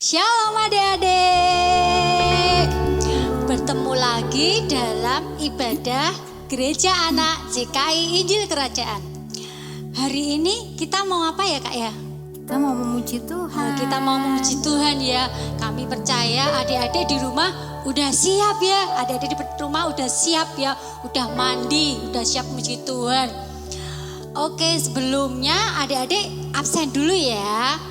Shalom adik-adik, bertemu lagi dalam ibadah Gereja Anak GKI Injil Kerajaan. Hari ini kita mau apa ya kak ya? Kita mau memuji Tuhan. Kita mau memuji Tuhan ya. Kami percaya adik-adik di rumah udah siap ya. Adik-adik di rumah udah siap ya. Udah mandi, udah siap memuji Tuhan. Oke, sebelumnya adik-adik absen dulu ya.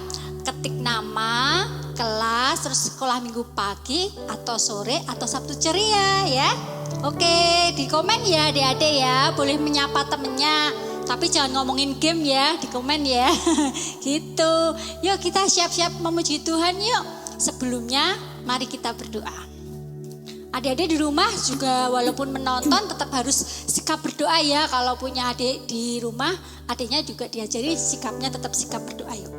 Ketik nama, kelas, terus sekolah minggu pagi atau sore atau Sabtu ceria ya. Oke, di komen ya adik-adik ya. Boleh menyapa temennya. Tapi jangan ngomongin game ya, di komen ya. Gitu. Yuk kita siap-siap memuji Tuhan yuk. Sebelumnya mari kita berdoa. Adik-adik di rumah juga walaupun menonton tetap harus sikap berdoa ya. Kalau punya adik di rumah, adiknya juga diajari sikapnya tetap sikap berdoa yuk.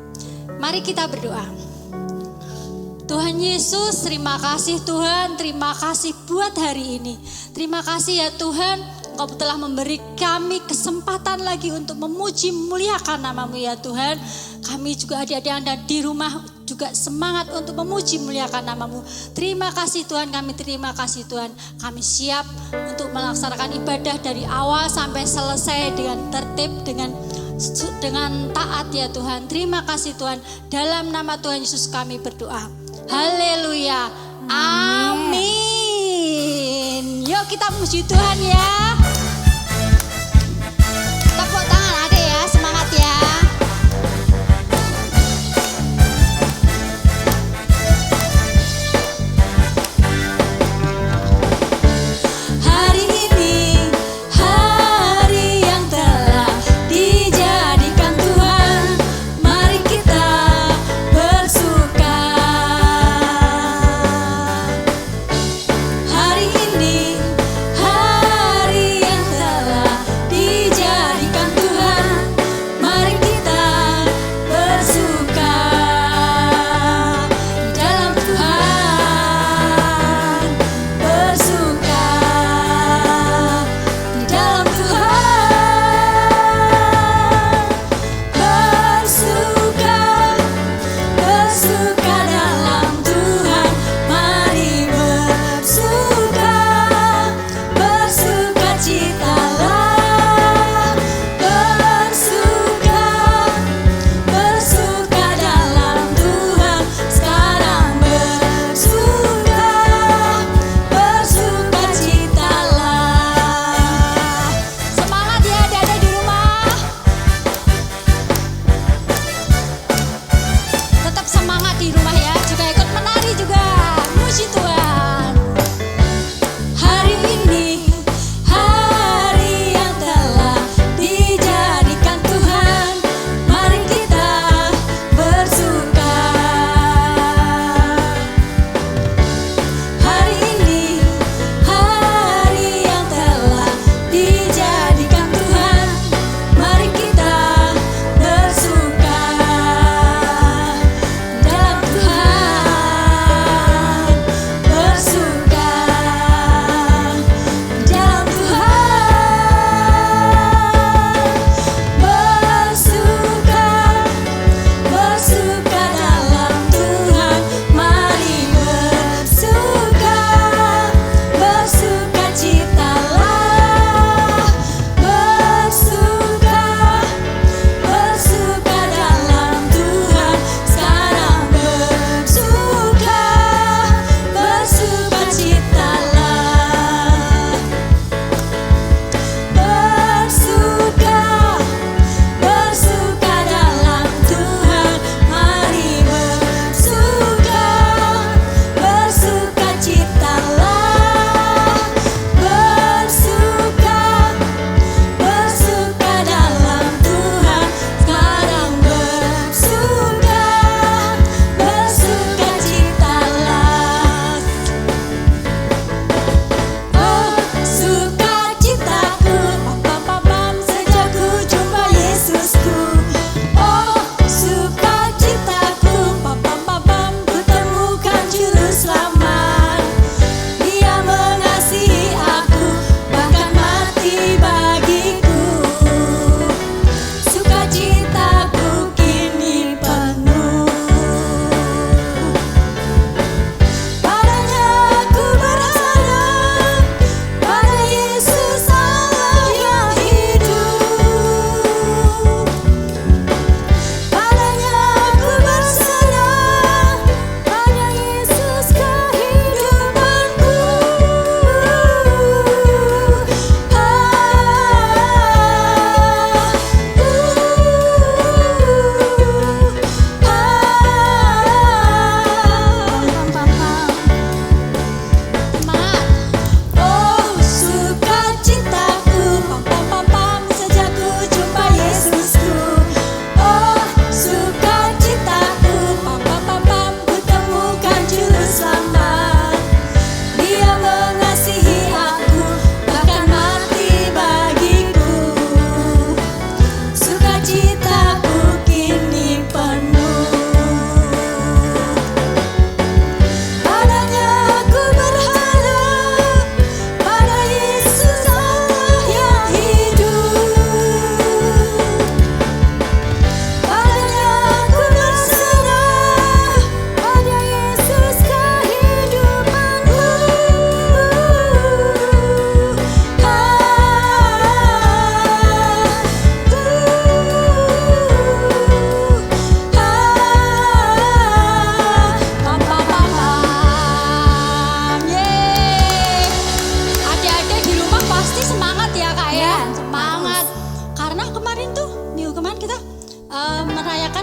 Mari kita berdoa. Tuhan Yesus, terima kasih Tuhan, terima kasih buat hari ini. Terima kasih ya Tuhan, Engkau telah memberi kami kesempatan lagi untuk memuji memuliakan nama-Mu ya Tuhan. Kami juga adik-adik yang ada di rumah juga semangat untuk memuji memuliakan nama-Mu. Terima kasih Tuhan, kami terima kasih Tuhan. Kami siap untuk melaksanakan ibadah dari awal sampai selesai dengan tertib, dengan taat ya Tuhan. Terima kasih Tuhan. Dalam nama Tuhan Yesus kami berdoa. Haleluya. Amin. Yuk kita puji Tuhan ya. Tepuk tangan adik ya, semangat ya. Hari ini hari yang telah dijadikan Tuhan. Mari kita bersuka. Hari ini hari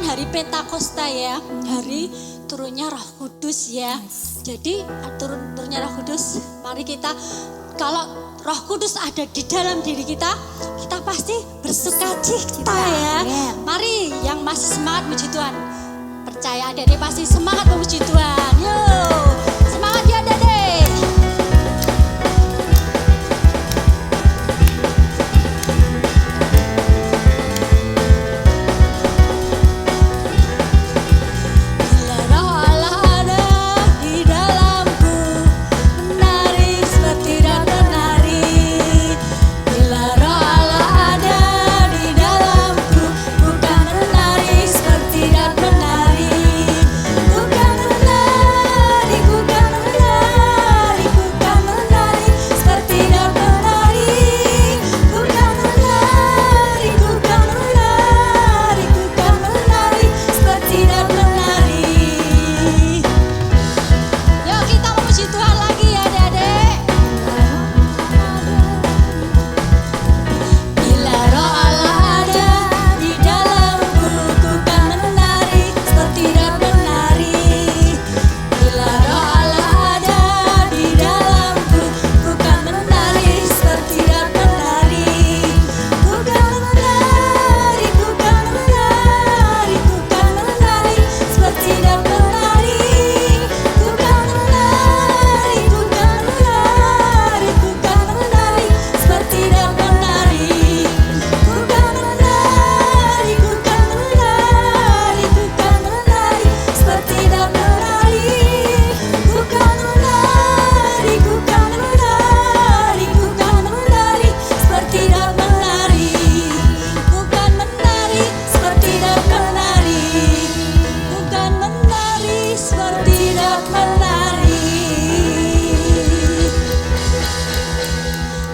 kan hari Pentakosta ya, hari turunnya Roh Kudus ya. Jadi turunnya Roh Kudus, mari kita kalau Roh Kudus ada di dalam diri kita pasti bersukacita ya. Mari yang masih semangat memuji Tuhan, percaya adik-adik pasti semangat memuji Tuhan. Yuk, semangat ya adik-adik.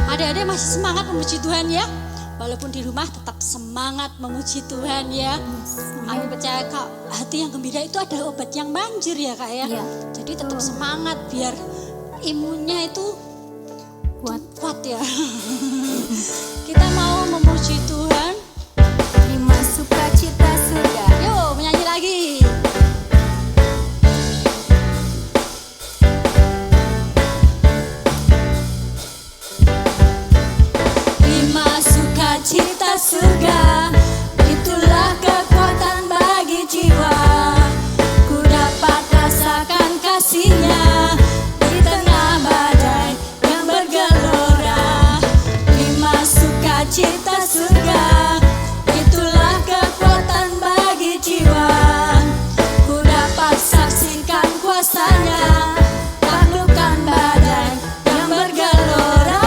Adik-adik masih semangat memuji Tuhan ya. Walaupun di rumah tetap semangat memuji Tuhan ya. Kami percaya Kak, hati yang gembira itu adalah obat yang manjur ya Kak ya. Jadi tetap semangat biar imunnya itu kuat ya. Kita mau memuji Tuhan. Terima sukacita surga. Yuk menyanyi lagi. Cita surga, itulah kekuatan bagi jiwa. Ku dapat rasakan kasih-Nya di tengah badai yang bergelora. Terima sukacita surga, itulah kekuatan bagi jiwa. Ku dapat saksikan kuasa-Nya, taklukkan badai yang bergelora.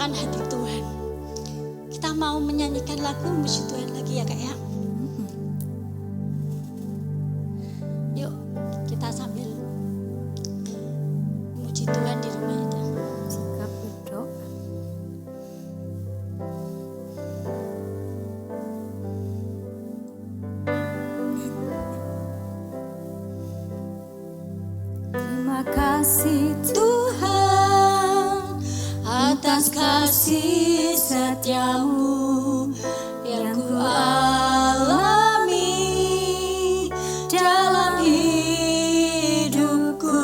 menyenangkan hati Tuhan. Kita mau menyanyikan lagu Muji Tuhan lagi ya Kak ya. Yuk kita sambil muji Tuhan di rumah kita. Sikap duduk. Terima kasih Tuhan atas kasih setiamu yang ku alami dalam hidupku.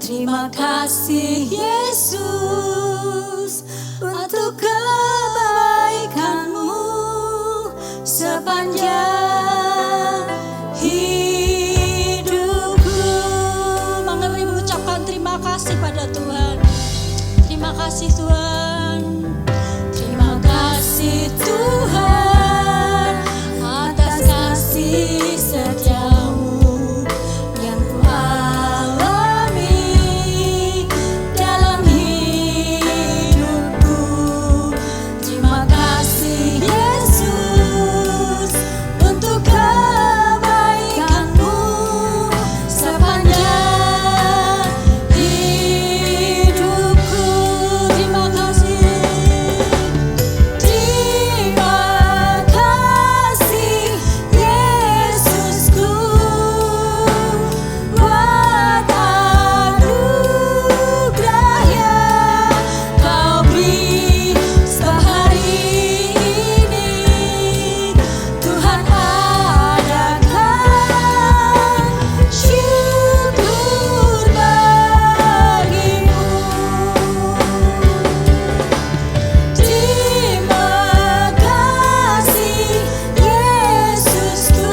Terima kasih Yesus untuk kebaikanmu sepanjang hidupku. Mari mengucapkan terima kasih pada Tuhan. Terima kasih Tuhan. Terima kasih Tuhan atas kasih setiamu yang ku alami dalam hidupku. Terima kasih Yesus untuk kebaikanmu sepanjang hidupku. Terima kasih. Terima kasih Yesusku buat anugerah yang kau beri sehari ini. Tuhan adakan syukur bagimu. Terima kasih Yesusku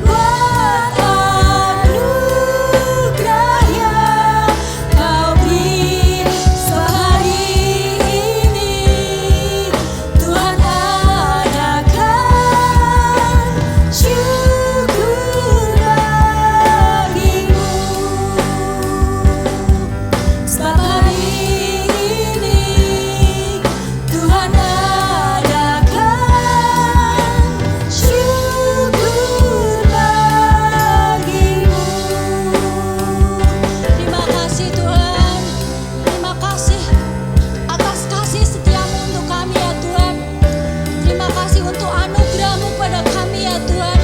buat anugerah yang kau beri sehari ini. Tuhan adakan syukur bagimu. Sebab hari ini Tuhan adakan syukur bagimu. Terima kasih Tuhan. Terima kasih atas kasih setiamu untuk kami ya Tuhan. Terima kasih untuk anugerah-Mu pada kami ya Tuhan.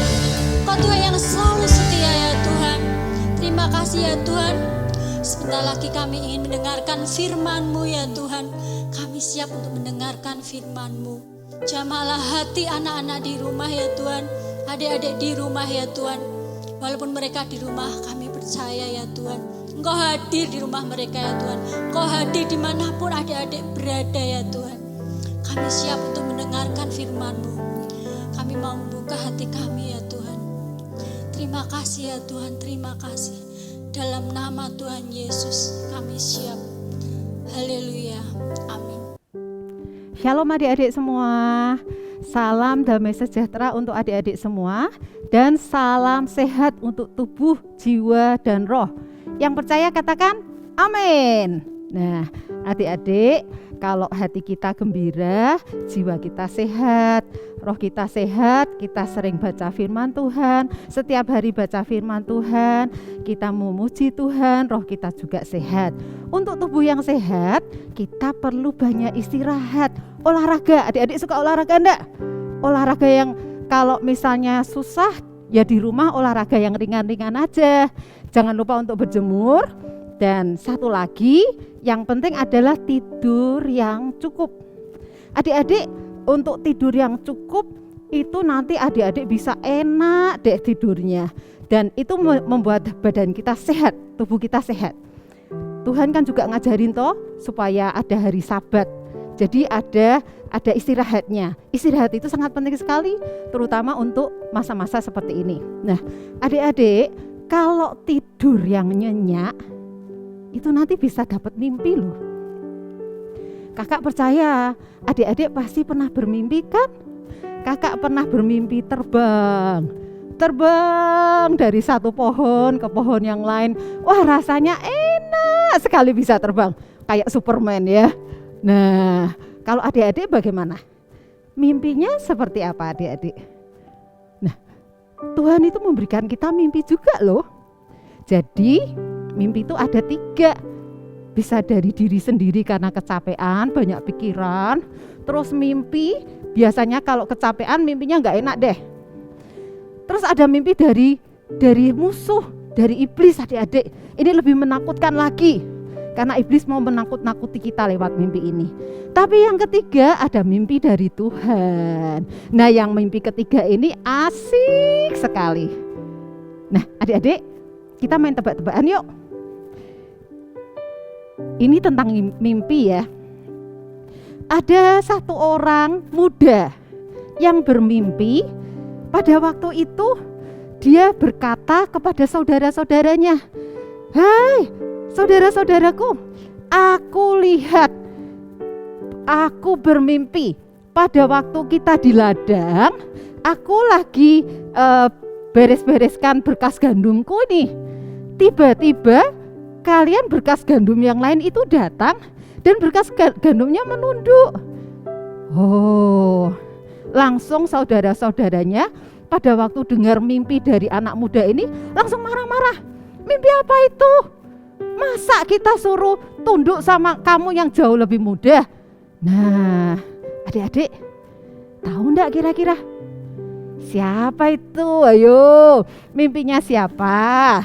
Kau Tuhan yang selalu setia ya Tuhan. Terima kasih ya Tuhan. Sebentar lagi kami ingin mendengarkan firman-Mu ya Tuhan. Kami siap untuk mendengarkan firman-Mu. Jamahlah hati anak-anak di rumah ya Tuhan. Adik-adik di rumah ya Tuhan. Walaupun mereka di rumah, kami percaya ya Tuhan. Engkau hadir di rumah mereka ya Tuhan. Engkau hadir dimanapun adik-adik berada ya Tuhan. Kami siap untuk mendengarkan firman-Mu. Kami mau membuka hati kami ya Tuhan. Terima kasih ya Tuhan, terima kasih. Dalam nama Tuhan Yesus kami siap. Haleluya, amin. Shalom adik-adik semua. Salam damai sejahtera untuk adik-adik semua. Dan salam sehat untuk tubuh, jiwa, dan roh. Yang percaya katakan amin. Nah adik-adik, kalau hati kita gembira, jiwa kita sehat, roh kita sehat, kita sering baca firman Tuhan, setiap hari baca firman Tuhan, kita memuji Tuhan, roh kita juga sehat. Untuk tubuh yang sehat, kita perlu banyak istirahat, olahraga. Adik-adik suka olahraga enggak? Olahraga yang kalau misalnya susah, ya di rumah olahraga yang ringan-ringan aja. Jangan lupa untuk berjemur. Dan satu lagi, yang penting adalah tidur yang cukup. Adik-adik, untuk tidur yang cukup itu nanti adik-adik bisa enak deh tidurnya. Dan itu membuat badan kita sehat, tubuh kita sehat. Tuhan kan juga ngajarin toh supaya ada hari Sabat. Jadi ada istirahatnya. Istirahat itu sangat penting sekali, terutama untuk masa-masa seperti ini. Nah, adik-adik, kalau tidur yang nyenyak itu nanti bisa dapat mimpi loh. Kakak percaya adik-adik pasti pernah bermimpi kan? Kakak pernah bermimpi terbang dari satu pohon ke pohon yang lain. Wah, rasanya enak sekali bisa terbang. kayak Superman ya. Nah, kalau adik-adik bagaimana? Mimpinya seperti apa adik-adik? Nah, Tuhan itu memberikan kita mimpi juga loh. Jadi mimpi itu ada 3. Bisa dari diri sendiri karena kecapean, banyak pikiran. Terus mimpi, biasanya kalau kecapean mimpinya nggak enak deh. Terus ada mimpi dari musuh, dari iblis adik-adik. Ini lebih menakutkan lagi. Karena iblis mau menakut-nakuti kita lewat mimpi ini. Tapi yang ketiga ada mimpi dari Tuhan. Nah, yang mimpi ketiga ini asik sekali. Nah, adik-adik, kita main tebak-tebakan yuk. Ini tentang mimpi ya. Ada satu orang muda yang bermimpi. Pada waktu itu dia berkata kepada saudara-saudaranya, "Hai, saudara-saudaraku, aku lihat, aku bermimpi pada waktu kita di ladang, aku lagi beres-bereskan berkas gandumku nih. Tiba-tiba kalian berkas gandum yang lain itu datang dan berkas gandumnya menunduk." Oh, langsung saudara-saudaranya pada waktu dengar mimpi dari anak muda ini langsung marah-marah. "Mimpi apa itu? Masa kita suruh tunduk sama kamu yang jauh lebih muda?" Nah, adik-adik, tahu enggak kira-kira siapa itu? Ayo, mimpinya siapa?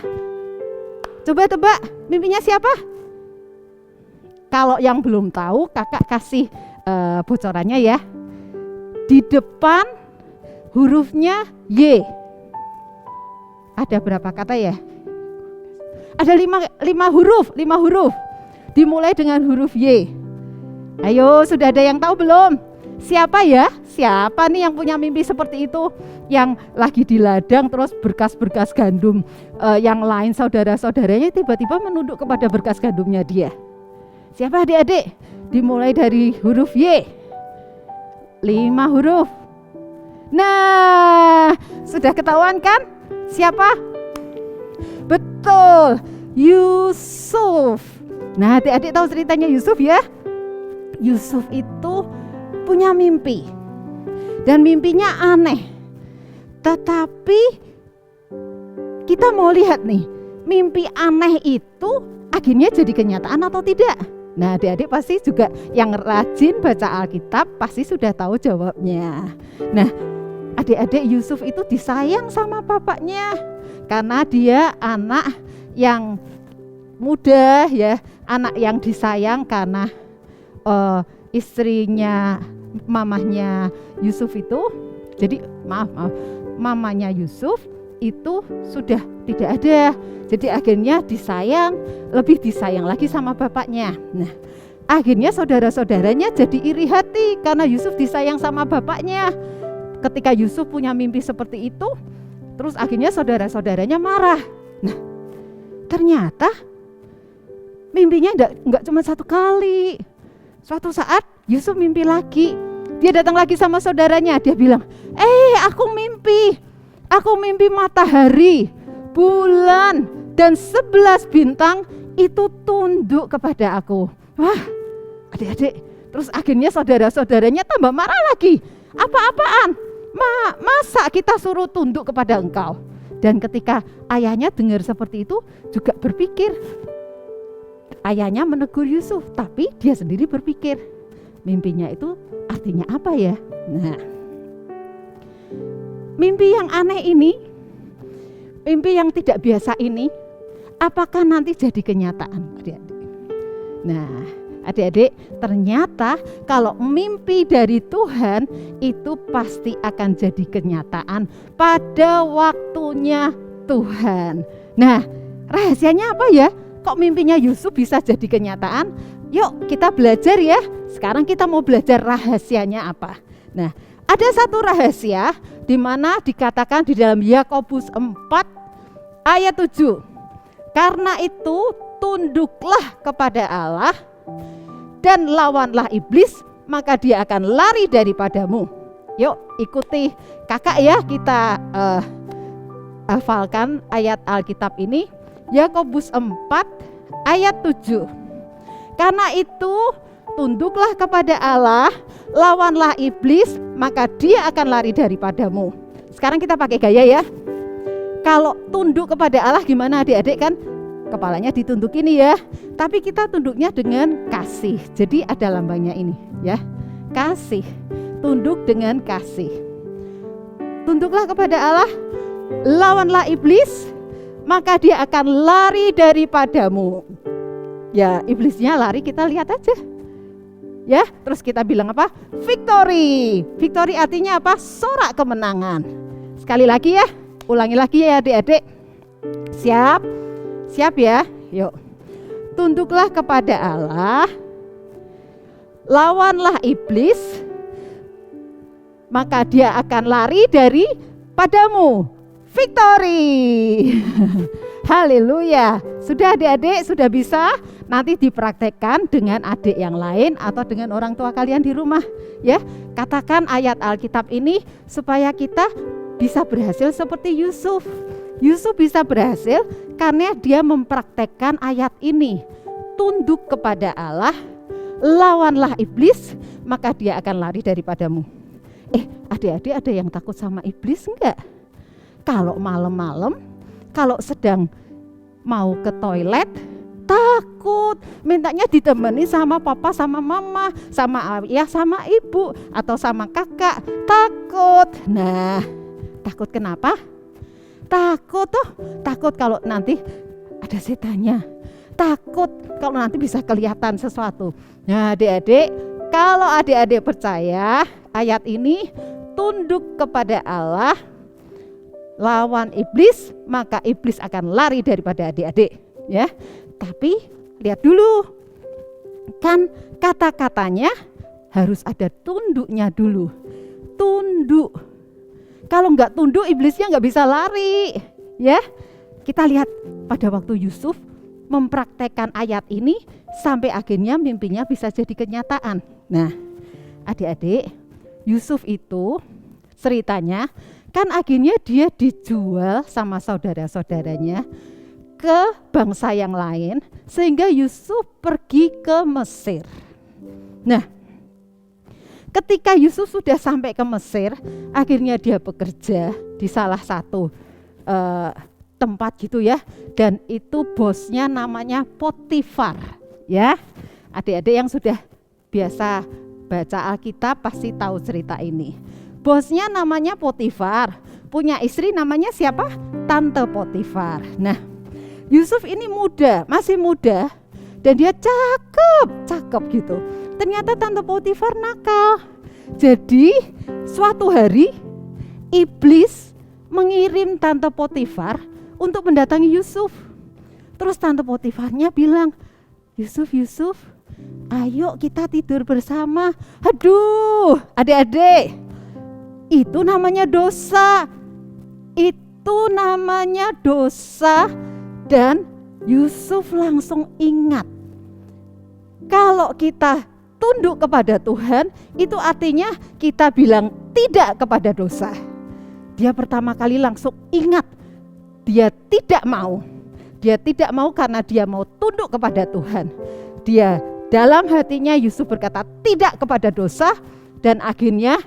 Coba tebak, mimpinya siapa? Kalau yang belum tahu, kakak kasih bocorannya ya. Di depan hurufnya Y. Ada berapa kata ya? Ada 5 huruf. Dimulai dengan huruf Y. Ayo, sudah ada yang tahu belum? Siapa ya? Siapa nih yang punya mimpi seperti itu? Yang lagi di ladang terus berkas-berkas gandum yang lain saudara-saudaranya tiba-tiba menunduk kepada berkas gandumnya dia. Siapa adik-adik? Dimulai dari huruf Y. 5 huruf. Nah, sudah ketahuan kan? Siapa? Betul, Yusuf. Nah, adik-adik tahu ceritanya Yusuf ya? Yusuf itu punya mimpi. Dan mimpinya aneh. Tetapi kita mau lihat nih, mimpi aneh itu akhirnya jadi kenyataan atau tidak? Nah, adik-adik pasti juga yang rajin baca Alkitab pasti sudah tahu jawabnya. Nah, adik-adik, Yusuf itu disayang sama bapaknya karena dia anak yang muda ya, anak yang disayang karena istrinya mamahnya Yusuf itu, jadi mamanya Yusuf itu sudah tidak ada. Jadi akhirnya lebih disayang lagi sama bapaknya. Nah, akhirnya saudara-saudaranya jadi iri hati karena Yusuf disayang sama bapaknya. Ketika Yusuf punya mimpi seperti itu, terus akhirnya saudara-saudaranya marah. Nah, ternyata mimpinya enggak cuma satu kali. Suatu saat Yusuf mimpi lagi. Dia datang lagi sama saudaranya. Dia bilang, aku mimpi matahari, bulan, dan 11 bintang itu tunduk kepada aku. Wah, adik-adik. Terus akhirnya saudara-saudaranya tambah marah lagi. Apa-apaan? Masa kita suruh tunduk kepada engkau? Dan ketika ayahnya dengar seperti itu juga berpikir. Ayahnya menegur Yusuf, tapi dia sendiri berpikir, mimpinya itu artinya apa ya? Nah, mimpi yang aneh ini, mimpi yang tidak biasa ini, apakah nanti jadi kenyataan, adik-adik? Nah, adik-adik, ternyata kalau mimpi dari Tuhan itu pasti akan jadi kenyataan pada waktunya Tuhan. Nah, rahasianya apa ya? Kok mimpinya Yusuf bisa jadi kenyataan? Yuk kita belajar ya. Sekarang kita mau belajar rahasianya apa. Nah, ada satu rahasia di mana dikatakan di dalam Yakobus 4 ayat 7. Karena itu tunduklah kepada Allah dan lawanlah iblis, maka dia akan lari daripadamu. Yuk ikuti kakak ya, kita hafalkan ayat Alkitab ini. Yakobus 4 ayat 7. Karena itu tunduklah kepada Allah, lawanlah iblis, maka dia akan lari daripadamu. Sekarang kita pakai gaya ya. Kalau tunduk kepada Allah gimana adik-adik, kan kepalanya ditunduk ini ya. Tapi kita tunduknya dengan kasih. Jadi ada lambangnya ini ya. Kasih. Tunduk dengan kasih. Tunduklah kepada Allah, lawanlah iblis, maka dia akan lari daripadamu. Ya, iblisnya lari, kita lihat aja. Ya, terus kita bilang apa? Victory. Victory artinya apa? Sorak kemenangan. Sekali lagi ya, ulangi lagi ya adik-adik. Siap? Siap ya? Yuk. Tunduklah kepada Allah, lawanlah iblis, maka dia akan lari daripadamu. Victory. Haleluya. Sudah adik-adik, sudah bisa? Nanti dipraktekkan dengan adik yang lain atau dengan orang tua kalian di rumah ya. Katakan ayat Alkitab ini supaya kita bisa berhasil seperti Yusuf. Yusuf bisa berhasil karena dia mempraktekkan ayat ini. Tunduk kepada Allah, lawanlah iblis, maka dia akan lari daripadamu. Adik-adik ada yang takut sama iblis enggak? Kalau malam-malam, kalau sedang mau ke toilet, takut, mintanya ditemani sama papa, sama mama, sama ayah, sama ibu, atau sama kakak, takut. Nah, takut kenapa? Takut kalau nanti ada setannya, takut kalau nanti bisa kelihatan sesuatu. Nah adik-adik, kalau adik-adik percaya ayat ini, tunduk kepada Allah, lawan iblis, maka iblis akan lari daripada adik-adik ya. Tapi lihat dulu, kan kata-katanya harus ada tunduknya dulu. Tunduk. Kalau enggak tunduk, iblisnya enggak bisa lari ya. Kita lihat pada waktu Yusuf mempraktekkan ayat ini sampai akhirnya mimpinya bisa jadi kenyataan. Nah adik-adik, Yusuf itu ceritanya kan akhirnya dia dijual sama saudara-saudaranya ke bangsa yang lain, sehingga Yusuf pergi ke Mesir. Nah, ketika Yusuf sudah sampai ke Mesir, akhirnya dia bekerja di salah satu tempat gitu ya, dan itu bosnya namanya Potifar ya. Adik-adik yang sudah biasa baca Alkitab pasti tahu cerita ini. Bosnya namanya Potifar, punya istri namanya siapa? Tante Potifar. Nah, Yusuf ini muda, masih muda, dan dia cakep gitu. Ternyata Tante Potifar nakal. Jadi suatu hari iblis mengirim Tante Potifar untuk mendatangi Yusuf. Terus Tante Potifarnya bilang, Yusuf, ayo kita tidur bersama. Aduh, adik-adik, itu namanya dosa. Itu namanya dosa. Dan Yusuf langsung ingat, kalau kita tunduk kepada Tuhan, itu artinya kita bilang tidak kepada dosa. Dia pertama kali langsung ingat, dia tidak mau. Dia tidak mau karena dia mau tunduk kepada Tuhan. Dia dalam hatinya Yusuf berkata tidak kepada dosa, dan akhirnya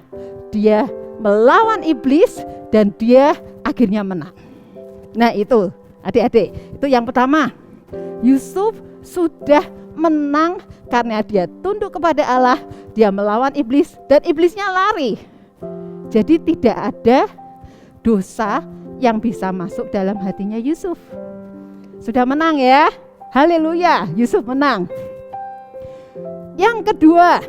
dia melawan iblis dan dia akhirnya menang. Nah itu adik-adik, itu yang pertama. Yusuf sudah menang karena dia tunduk kepada Allah, dia melawan iblis dan iblisnya lari. Jadi tidak ada dosa yang bisa masuk dalam hatinya Yusuf. Sudah menang ya. Haleluya, Yusuf menang. Yang kedua,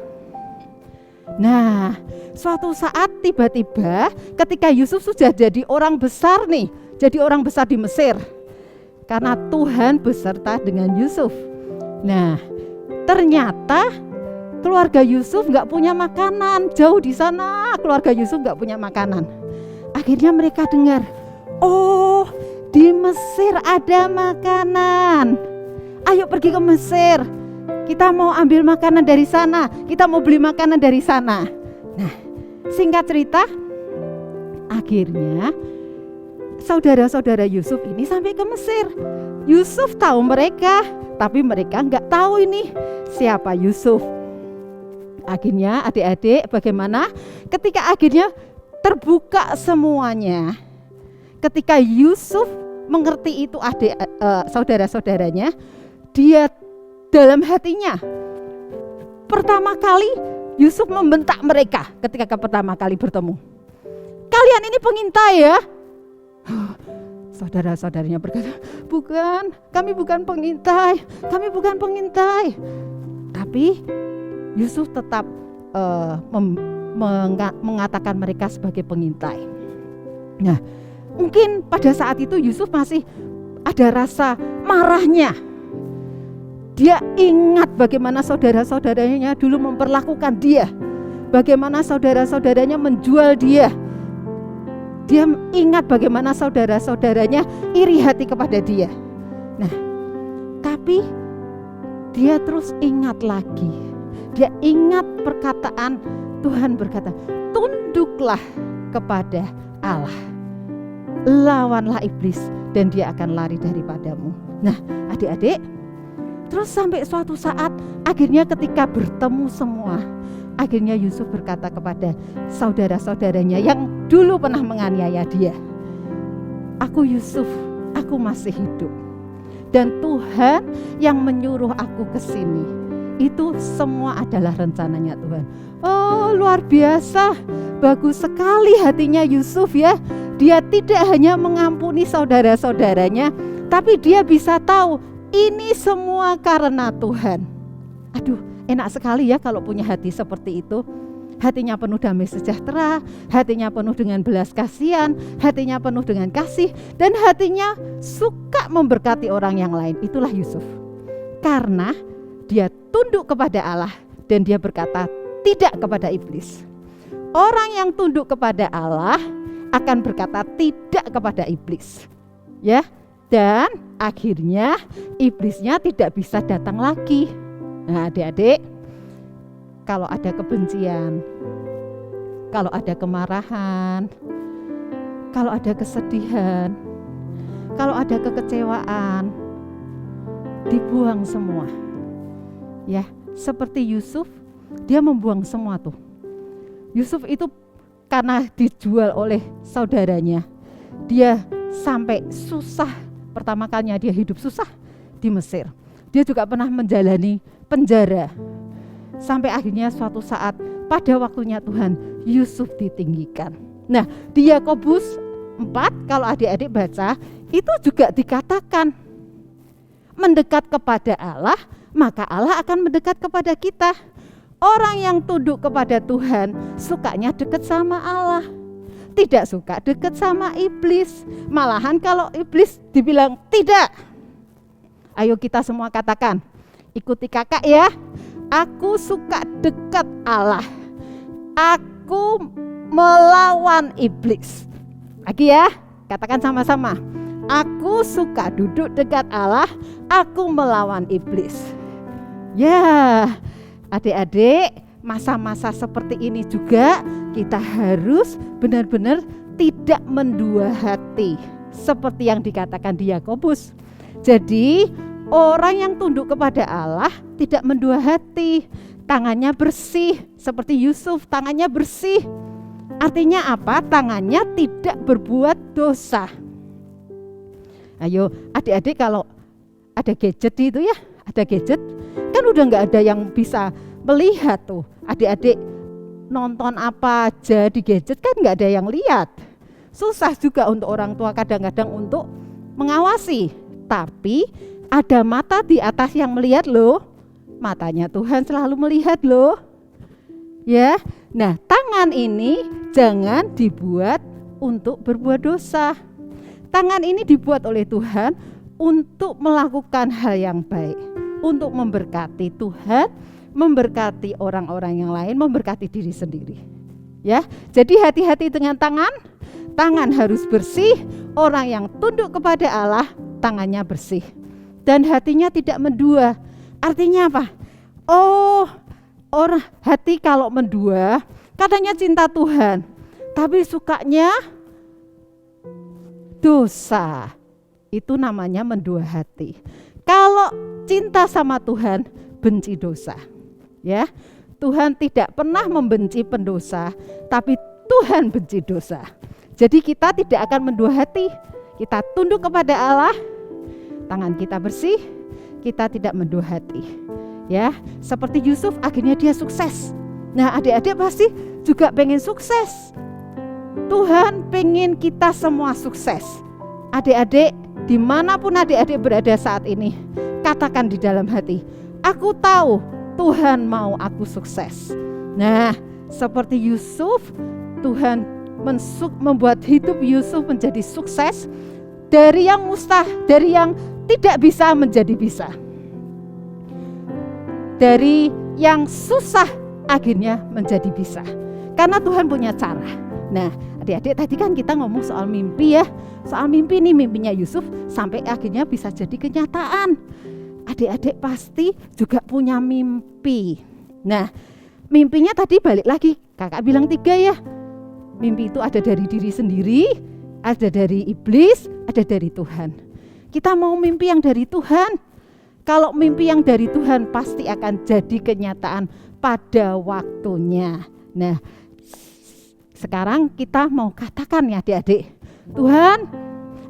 nah suatu saat tiba-tiba ketika Yusuf sudah jadi orang besar nih, jadi orang besar di Mesir, karena Tuhan beserta dengan Yusuf. Nah ternyata keluarga Yusuf gak punya makanan, jauh di sana keluarga Yusuf gak punya makanan. Akhirnya mereka dengar, oh di Mesir ada makanan, ayo pergi ke Mesir, kita mau ambil makanan dari sana, kita mau beli makanan dari sana. Nah singkat cerita, akhirnya saudara-saudara Yusuf ini sampai ke Mesir. Yusuf tahu mereka, tapi mereka nggak tahu ini siapa Yusuf. Akhirnya adik-adik bagaimana ketika akhirnya terbuka semuanya. Ketika Yusuf mengerti itu saudara-saudaranya, dia dalam hatinya pertama kali Yusuf membentak mereka ketika pertama kali bertemu. Kalian ini pengintai ya? Saudara-saudaranya berkata, bukan, kami bukan pengintai, kami bukan pengintai. Tapi Yusuf tetap mengatakan mereka sebagai pengintai. Nah, mungkin pada saat itu Yusuf masih ada rasa marahnya. Dia ingat bagaimana saudara-saudaranya dulu memperlakukan dia, bagaimana saudara-saudaranya menjual dia. Dia ingat bagaimana saudara-saudaranya iri hati kepada dia. Nah, tapi dia terus ingat lagi. Dia ingat perkataan Tuhan berkata, tunduklah kepada Allah, lawanlah iblis dan dia akan lari daripadamu. Nah, adik-adik, terus sampai suatu saat akhirnya ketika bertemu semua, akhirnya Yusuf berkata kepada saudara-saudaranya yang dulu pernah menganiaya dia, aku Yusuf, aku masih hidup. Dan Tuhan yang menyuruh aku ke sini, itu semua adalah rencananya Tuhan. Oh, luar biasa, bagus sekali hatinya Yusuf ya. Dia tidak hanya mengampuni saudara-saudaranya, tapi dia bisa tahu ini semua karena Tuhan. Aduh, enak sekali ya kalau punya hati seperti itu. Hatinya penuh damai sejahtera, hatinya penuh dengan belas kasihan, hatinya penuh dengan kasih, dan hatinya suka memberkati orang yang lain. Itulah Yusuf. Karena dia tunduk kepada Allah dan dia berkata tidak kepada iblis. Orang yang tunduk kepada Allah akan berkata tidak kepada iblis. Ya, dan akhirnya iblisnya tidak bisa datang lagi. Nah, adik-adik, kalau ada kebencian, kalau ada kemarahan, kalau ada kesedihan, kalau ada kekecewaan, dibuang semua. Ya, seperti Yusuf, dia membuang semua tuh. Yusuf itu karena dijual oleh saudaranya, dia sampai susah. Pertama kalinya dia hidup susah di Mesir. Dia juga pernah menjalani penjara. Sampai akhirnya suatu saat pada waktunya Tuhan, Yusuf ditinggikan. Nah, di Yakobus 4 kalau adik-adik baca, itu juga dikatakan mendekat kepada Allah, maka Allah akan mendekat kepada kita. Orang yang tunduk kepada Tuhan sukanya dekat sama Allah, tidak suka dekat sama iblis. Malahan kalau iblis dibilang tidak, ayo kita semua katakan, ikuti kakak ya. Aku suka dekat Allah, aku melawan iblis. Lagi ya, katakan sama-sama. Aku suka duduk dekat Allah, aku melawan iblis. Ya, adik-adik, masa-masa seperti ini juga kita harus benar-benar tidak mendua hati, seperti yang dikatakan di Yakobus. Jadi orang yang tunduk kepada Allah tidak mendua hati, tangannya bersih, seperti Yusuf, tangannya bersih. Artinya apa? Tangannya tidak berbuat dosa. Ayo adik-adik, kalau ada gadget itu ya, ada gadget, kan udah nggak ada yang bisa melihat tuh. Adik-adik nonton apa aja di gadget kan nggak ada yang lihat. Susah juga untuk orang tua kadang-kadang untuk mengawasi. Tapi ada mata di atas yang melihat loh. Matanya Tuhan selalu melihat loh. Ya, nah tangan ini jangan dibuat untuk berbuat dosa. Tangan ini dibuat oleh Tuhan untuk melakukan hal yang baik, untuk memberkati Tuhan, memberkati orang-orang yang lain, memberkati diri sendiri. Ya, jadi hati-hati dengan tangan. Tangan harus bersih. Orang yang tunduk kepada Allah, tangannya bersih. Dan hatinya tidak mendua. Artinya apa? Oh, orang hati kalau mendua, katanya cinta Tuhan, tapi sukanya dosa. Itu namanya mendua hati. Kalau cinta sama Tuhan, benci dosa. Ya, Tuhan tidak pernah membenci pendosa, tapi Tuhan benci dosa. Jadi kita tidak akan mendua hati. Kita tunduk kepada Allah, tangan kita bersih, kita tidak mendua hati. Ya, seperti Yusuf akhirnya dia sukses. Nah, adik-adik pasti juga pengen sukses. Tuhan pengen kita semua sukses. Adik-adik, dimanapun adik-adik berada saat ini, katakan di dalam hati, aku tahu Tuhan mau aku sukses. Nah, seperti Yusuf, Tuhan membuat hidup Yusuf menjadi sukses. Dari yang dari yang tidak bisa menjadi bisa. Dari yang susah akhirnya menjadi bisa. Karena Tuhan punya cara. Nah, adik-adik tadi kan kita ngomong soal mimpi ya. Soal mimpi nih, mimpinya Yusuf sampai akhirnya bisa jadi kenyataan. Adik-adik pasti juga punya mimpi. Nah, mimpinya tadi balik lagi, kakak bilang 3 ya. Mimpi itu ada dari diri sendiri, ada dari iblis, ada dari Tuhan. Kita mau mimpi yang dari Tuhan. Kalau mimpi yang dari Tuhan pasti akan jadi kenyataan pada waktunya. Nah, sekarang kita mau katakan ya adik-adik, Tuhan,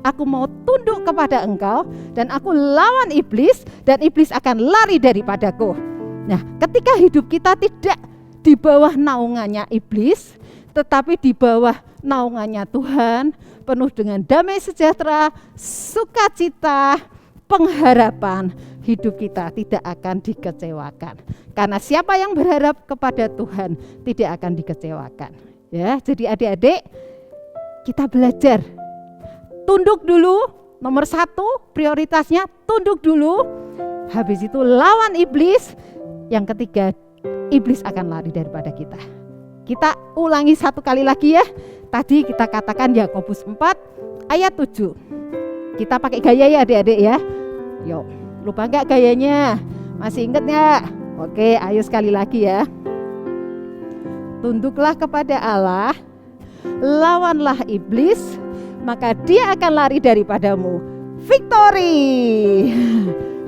aku mau tunduk kepada Engkau dan aku lawan iblis dan iblis akan lari daripadaku. Nah, ketika hidup kita tidak di bawah naungannya iblis, tetapi di bawah naungannya Tuhan, penuh dengan damai sejahtera, sukacita, pengharapan, hidup kita tidak akan dikecewakan. Karena siapa yang berharap kepada Tuhan tidak akan dikecewakan. Ya, jadi adik-adik kita belajar tunduk dulu, nomor 1 prioritasnya tunduk dulu. Habis itu lawan iblis. Yang ketiga, iblis akan lari daripada kita. Kita ulangi 1 kali lagi ya. Tadi kita katakan Yakobus 4 ayat 7. Kita pakai gaya ya adik-adik ya. Yuk, lupa enggak gayanya? Masih ingat enggak? Oke, ayo sekali lagi ya. Tunduklah kepada Allah, lawanlah iblis, maka dia akan lari daripadamu. Victory!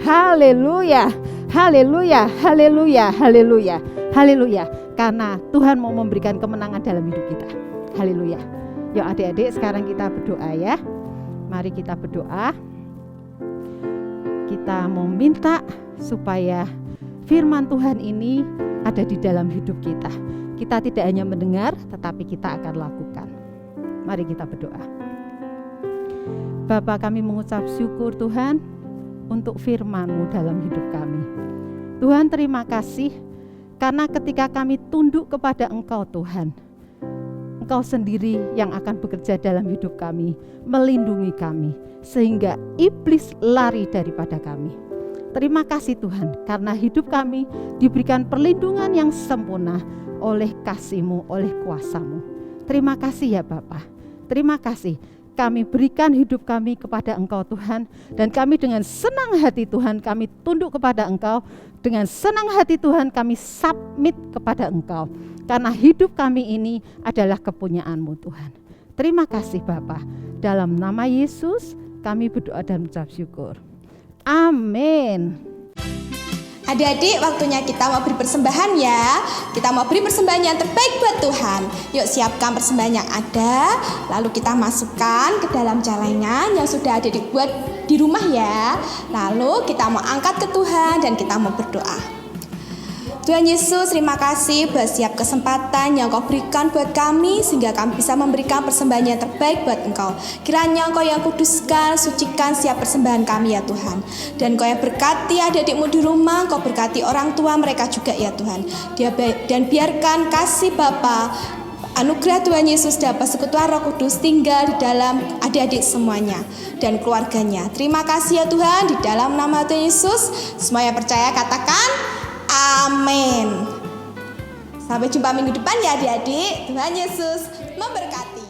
Haleluya, haleluya, haleluya, haleluya, haleluya. Karena Tuhan mau memberikan kemenangan dalam hidup kita. Haleluya. Yuk adik-adik, sekarang kita berdoa ya. Mari kita berdoa. Kita mau minta supaya firman Tuhan ini ada di dalam hidup kita. Kita tidak hanya mendengar, tetapi kita akan lakukan. Mari kita berdoa. Bapa, kami mengucap syukur Tuhan untuk firman-Mu dalam hidup kami. Tuhan, terima kasih karena ketika kami tunduk kepada Engkau Tuhan, Engkau sendiri yang akan bekerja dalam hidup kami, melindungi kami, sehingga iblis lari daripada kami. Terima kasih Tuhan, karena hidup kami diberikan perlindungan yang sempurna oleh kasih-Mu, oleh kuasa-Mu. Terima kasih ya Bapa. Terima kasih. Kami berikan hidup kami kepada Engkau Tuhan, dan kami dengan senang hati Tuhan kami tunduk kepada Engkau. Dengan senang hati Tuhan kami submit kepada Engkau, karena hidup kami ini adalah kepunyaan-Mu Tuhan. Terima kasih Bapa. Dalam nama Yesus kami berdoa dan mengucap syukur. Amin. Adik-adik, waktunya kita mau beri persembahan ya. Kita mau beri persembahan yang terbaik buat Tuhan. Yuk siapkan persembahan yang ada, lalu kita masukkan ke dalam celengan yang sudah ada dibuat di rumah ya. Lalu kita mau angkat ke Tuhan dan kita mau berdoa. Tuhan Yesus, terima kasih buat setiap kesempatan yang Kau berikan buat kami, sehingga kami bisa memberikan persembahan yang terbaik buat Engkau. Kiranya Engkau yang kuduskan, sucikan setiap persembahan kami ya Tuhan. Dan Kau yang berkati adik-adikmu di rumah, Kau berkati orang tua mereka juga ya Tuhan. Dan biarkan kasih Bapa, anugerah Tuhan Yesus dan persekutuan Roh Kudus tinggal di dalam adik-adik semuanya dan keluarganya. Terima kasih ya Tuhan, di dalam nama Tuhan Yesus. Semua yang percaya katakan amin. Sampai jumpa minggu depan ya adik-adik. Tuhan Yesus memberkati.